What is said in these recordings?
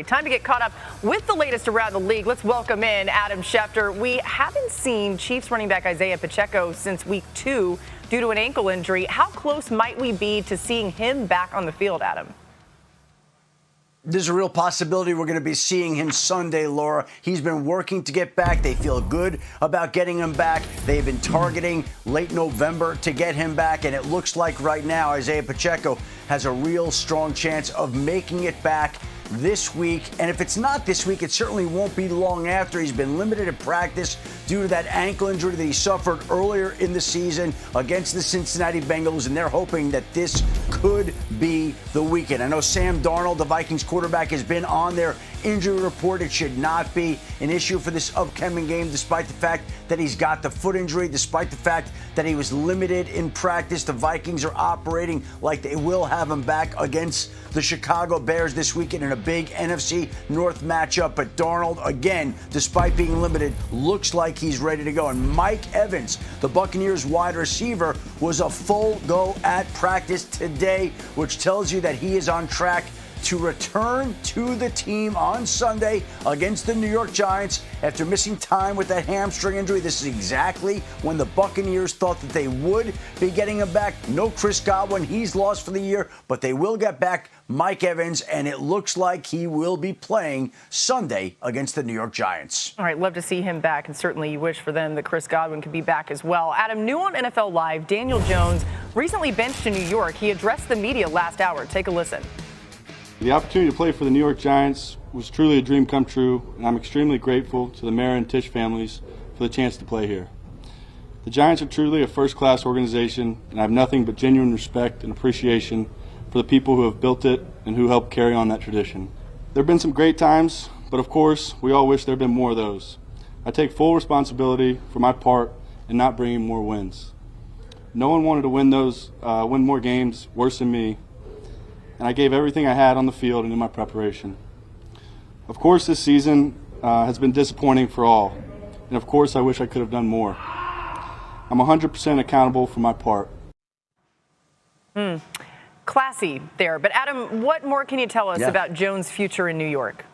Time to get caught up with the latest around the league. Let's welcome in Adam Schefter. We haven't seen Chiefs running back Isaiah Pacheco since week 2 due to an ankle injury. How close might we be to seeing him back on the field, Adam? There's a real possibility we're going to be seeing him Sunday, Laura. He's been working to get back. They feel good about getting him back. They've been targeting late November to get him back, and it looks like right now Isaiah Pacheco has a real strong chance of making it back this week. And if it's not this week, it certainly won't be long after. He's been limited in practice due to that ankle injury that he suffered earlier in the season against the Cincinnati Bengals, and they're hoping that this could be the weekend. I know Sam Darnold, the Vikings quarterback, has been on their injury report. It should not be an issue for this upcoming game, despite the fact that he's got the foot injury, despite the fact that he was limited in practice. The Vikings are operating like they will have him back against the Chicago Bears this weekend in a big NFC North matchup. But Darnold, again, despite being limited, looks like he's ready to go. And Mike Evans, the Buccaneers wide receiver, was a full go at practice today, which tells you that he is on track to return to the team on Sunday against the New York Giants after missing time with that hamstring injury. This is exactly when the Buccaneers thought that they would be getting him back. No Chris Godwin, he's lost for the year, but they will get back Mike Evans, and it looks like he will be playing Sunday against the New York Giants. All right, love to see him back, and certainly you wish for them that Chris Godwin could be back as well. Adam, new on NFL Live, Daniel Jones recently benched in New York. He addressed the media last hour. Take a listen. The opportunity to play for the New York Giants was truly a dream come true, and I'm extremely grateful to the Mara and Tisch families for the chance to play here. The Giants are truly a first-class organization, and I have nothing but genuine respect and appreciation for the people who have built it and who helped carry on that tradition. There have been some great times, but of course, we all wish there had been more of those. I take full responsibility for my part in not bringing more wins. No one wanted to win more games worse than me, and I gave everything I had on the field and in my preparation. Of course, this season has been disappointing for all, and of course, I wish I could have done more. I'm 100% accountable for my part. Classy there. But Adam, what more can you tell us about Jones' future in New York?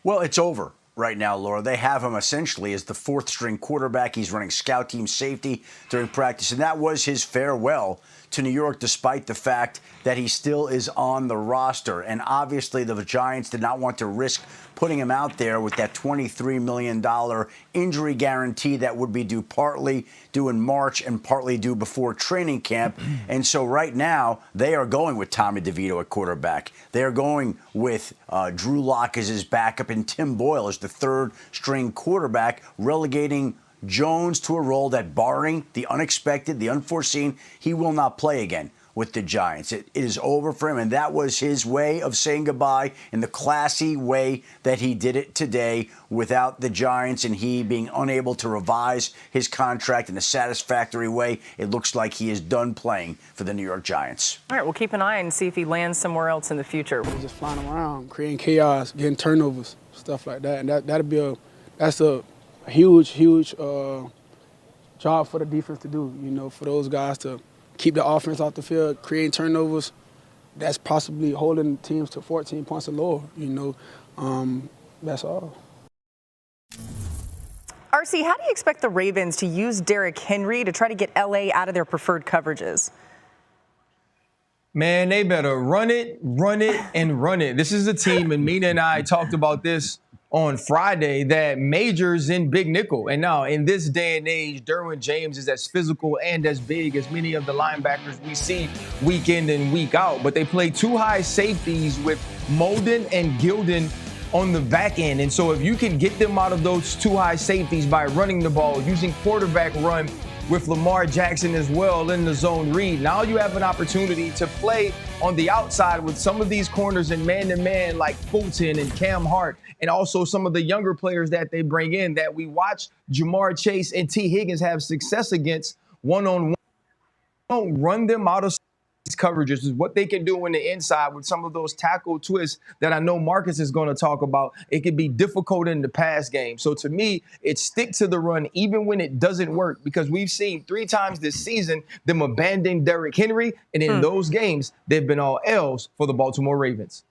Well, it's over right now, Laura. They have him essentially as the fourth-string quarterback. He's running scout team safety during practice, and that was his farewell to New York, despite the fact that he still is on the roster. And obviously the Giants did not want to risk putting him out there with that $23 million injury guarantee that would be due partly due in March and partly due before training camp. And so right now they are going with Tommy DeVito at quarterback. They are going with Drew Lock as his backup and Tim Boyle as the third-string quarterback, relegating Jones to a role that, barring the unexpected, the unforeseen, he will not play again with the Giants. It is over for him, and that was his way of saying goodbye in the classy way that he did it today without the Giants and he being unable to revise his contract in a satisfactory way. It looks like he is done playing for the New York Giants. All right, we'll keep an eye and see if he lands somewhere else in the future. Just flying around, creating chaos, getting turnovers, stuff like that. And that's a huge job for the defense to do, for those guys to keep the offense off the field, creating turnovers. That's possibly holding teams to 14 points or lower, that's all. RC, how do you expect the Ravens to use Derrick Henry to try to get LA out of their preferred coverages? Man, they better run it, and run it. This is a team, and Mina and I talked about this on Friday, that majors in big nickel. And now in this day and age, Derwin James is as physical and as big as many of the linebackers we see week in and week out. But they play two high safeties with Molden and Gilden on the back end. And so if you can get them out of those two high safeties by running the ball, using quarterback run with Lamar Jackson as well in the zone read, now you have an opportunity to play on the outside with some of these corners in man-to-man like Fulton and Cam Hart, and also some of the younger players that they bring in that we watch Jamar Chase and T. Higgins have success against one-on-one. Don't run them out of these coverages is what they can do on the inside with some of those tackle twists that I know Marcus is going to talk about. It can be difficult in the pass game. So to me, it's stick to the run even when it doesn't work, because we've seen 3 times this season them abandon Derrick Henry, and in those games, they've been all L's for the Baltimore Ravens.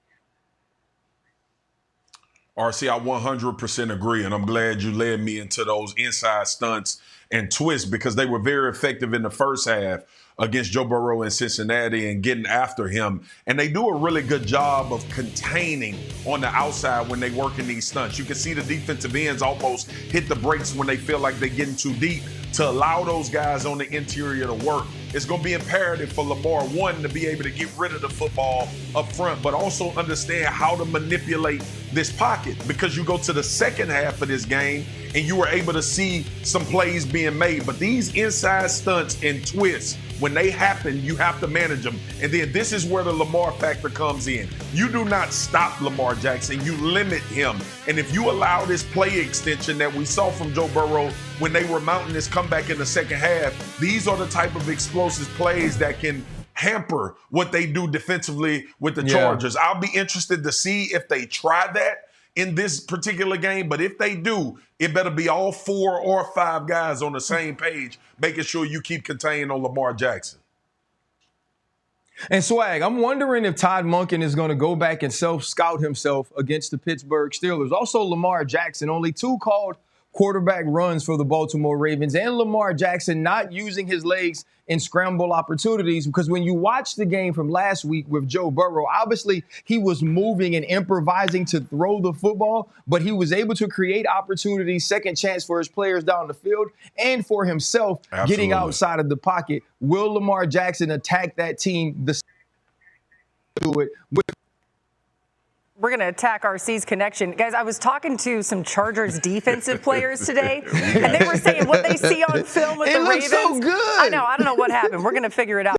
RC, I 100% agree, and I'm glad you led me into those inside stunts and twists because they were very effective in the first half against Joe Burrow in Cincinnati and getting after him. And they do a really good job of containing on the outside when they work in these stunts. You can see the defensive ends almost hit the brakes when they feel like they're getting too deep to allow those guys on the interior to work. It's going to be imperative for Lamar, one, to be able to get rid of the football up front, but also understand how to manipulate this pocket, because you go to the second half of this game and you were able to see some plays being made. But these inside stunts and twists, when they happen, you have to manage them. And then this is where the Lamar factor comes in. You do not stop Lamar Jackson. You limit him. And if you allow this play extension that we saw from Joe Burrow when they were mounting this comeback in the second half, these are the type of explosive plays that can hamper what they do defensively with the Chargers. I'll be interested to see if they try that in this particular game, but if they do, it better be all 4 or 5 guys on the same page, making sure you keep contained on Lamar Jackson. And Swag, I'm wondering if Todd Monken is going to go back and self-scout himself against the Pittsburgh Steelers. Also, Lamar Jackson, only 2 called quarterback runs for the Baltimore Ravens, and Lamar Jackson not using his legs in scramble opportunities, because when you watch the game from last week with Joe Burrow, obviously he was moving and improvising to throw the football, but he was able to create opportunities, second chance for his players down the field and for himself getting outside of the pocket. Will Lamar Jackson attack that team do it with? We're going to attack RC's connection. Guys, I was talking to some Chargers defensive players today, and they were saying what they see on film with the Ravens. It looks so good. I know. I don't know what happened. We're going to figure it out.